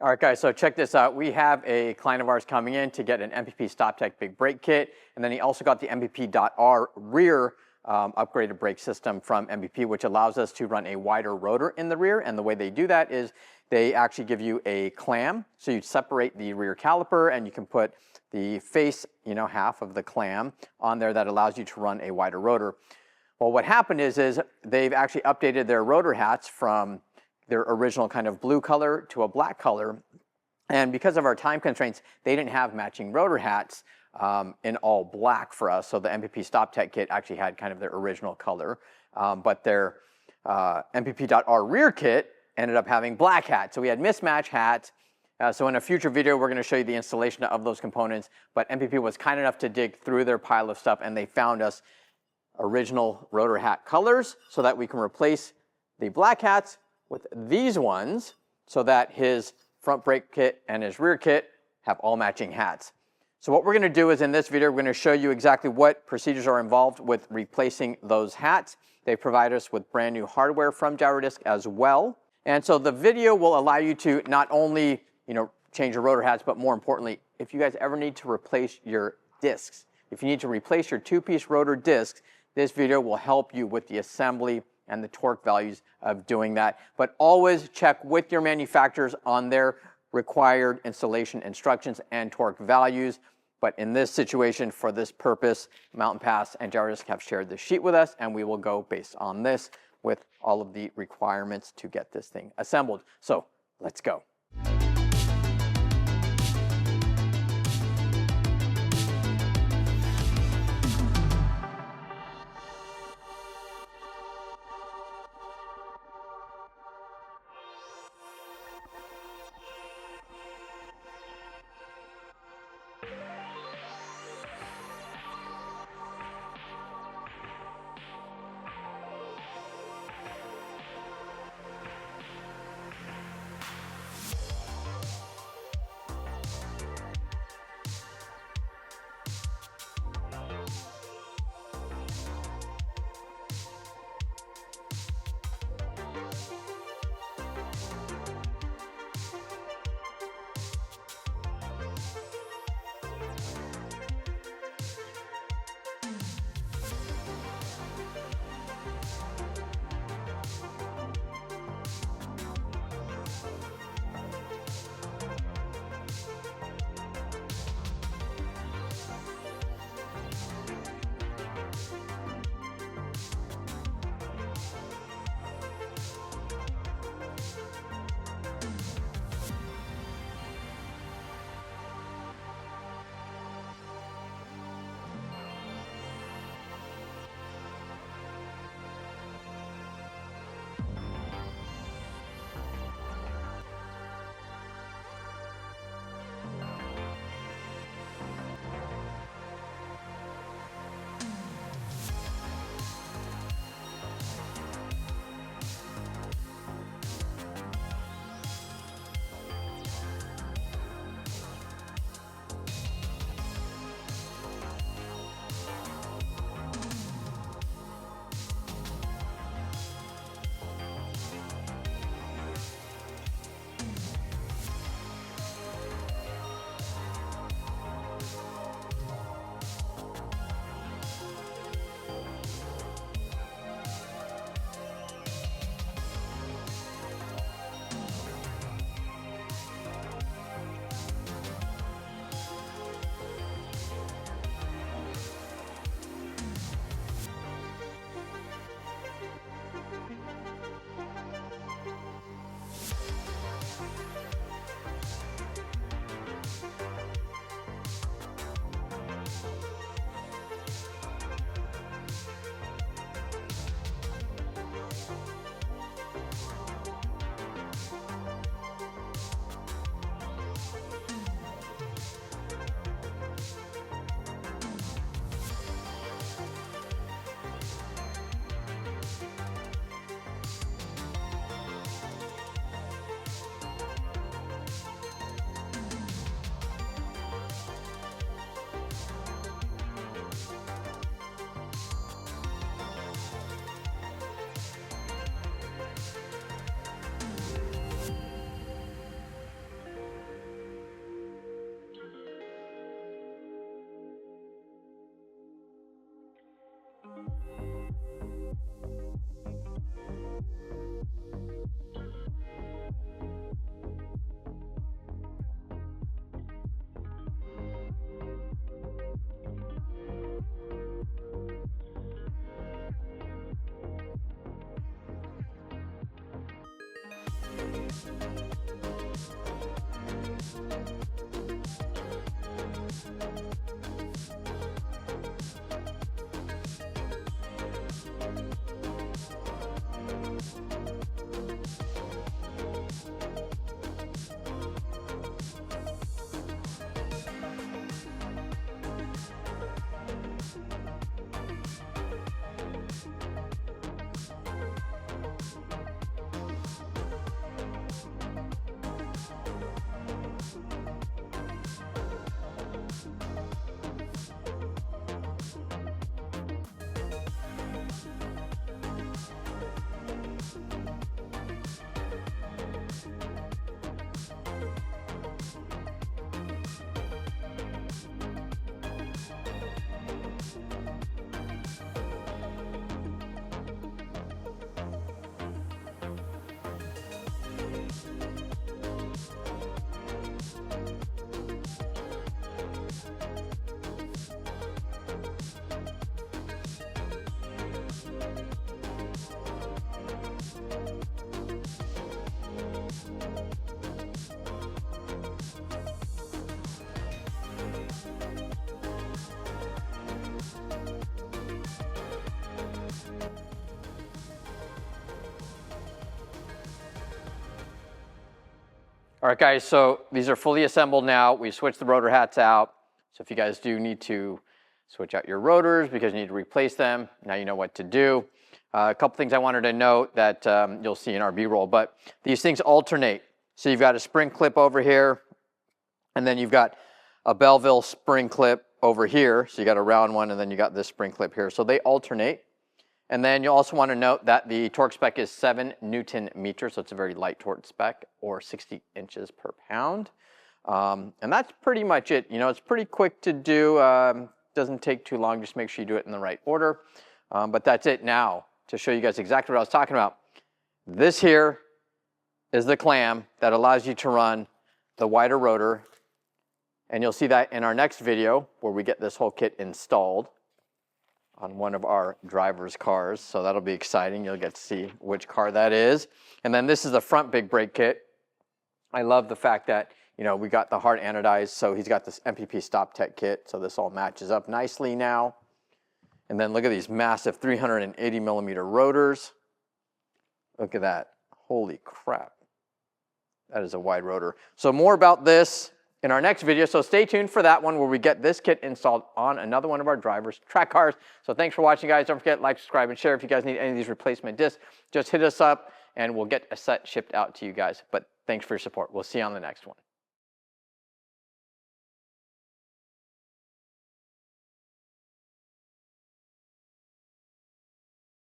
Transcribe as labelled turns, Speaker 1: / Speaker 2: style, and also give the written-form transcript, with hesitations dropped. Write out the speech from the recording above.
Speaker 1: All right, guys, so check this out. We have a client of ours coming in to get an MPP StopTech big brake kit, and then he also got the MPP.R rear upgraded brake system from MPP, which allows us to run a wider rotor in the rear. And the way they do that is they actually give you a clam. So you separate the rear caliper and you can put the face, half of the clam on there that allows you to run a wider rotor. Well, what happened is they've actually updated their rotor hats from their original kind of blue color to a black color. And because of our time constraints, they didn't have matching rotor hats in all black for us. So the MPP StopTech kit actually had kind of their original color. But their MPP.R rear kit ended up having black hats. So we had mismatch hats. So in a future video, we're going to show you the installation of those components. But MPP was kind enough to dig through their pile of stuff, and they found us original rotor hat colors so that we can replace the black hats with these ones so that his front brake kit and his rear kit have all matching hats. So what we're going to do is in this video, we're going to show you exactly what procedures are involved with replacing those hats. They provide us with brand new hardware from GiroDisc as well. And so the video will allow you to not only change your rotor hats, but more importantly, if you guys ever need to replace your discs, if you need to replace your two-piece rotor discs, this video will help you with the assembly and the torque values of doing that. But always check with your manufacturers on their required installation instructions and torque values. But in this situation, for this purpose, Mountain Pass and GiroDisc have shared this sheet with us, and we will go based on this with all of the requirements to get this thing assembled. So let's go. All right, guys, so these are fully assembled now. We switched the rotor hats out. So if you guys do need to switch out your rotors because you need to replace them, now you know what to do. A couple things I wanted to note that you'll see in our B-roll, but these things alternate. So you've got a spring clip over here, and then you've got a Belleville spring clip over here. So you got a round one, and then you got this spring clip here. So they alternate. And then you also want to note that the torque spec is 7 Newton meters, so it's a very light torque spec, or 60 inches per pound. And that's pretty much it. You know, it's pretty quick to do. Doesn't take too long. Just make sure you do it in the right order. But that's it. Now, to show you guys exactly what I was talking about, this here is the clam that allows you to run the wider rotor. And you'll see that in our next video where we get this whole kit installed on one of our driver's cars. So that'll be exciting. You'll get to see which car that is. And then this is the front big brake kit. I love the fact that, you know, we got the hard anodized, so he's got this MPP Stop Tech kit, so this all matches up nicely now. And then look at these massive 380 millimeter rotors. Look at that. Holy crap. That is a wide rotor. So more about this in our next video, so stay tuned for that one where we get this kit installed on another one of our drivers' track cars. So thanks for watching, guys. Don't forget to like, subscribe, and share. If you guys need any of these replacement discs, just hit us up and we'll get a set shipped out to you guys. But thanks for your support. We'll see you on the next one.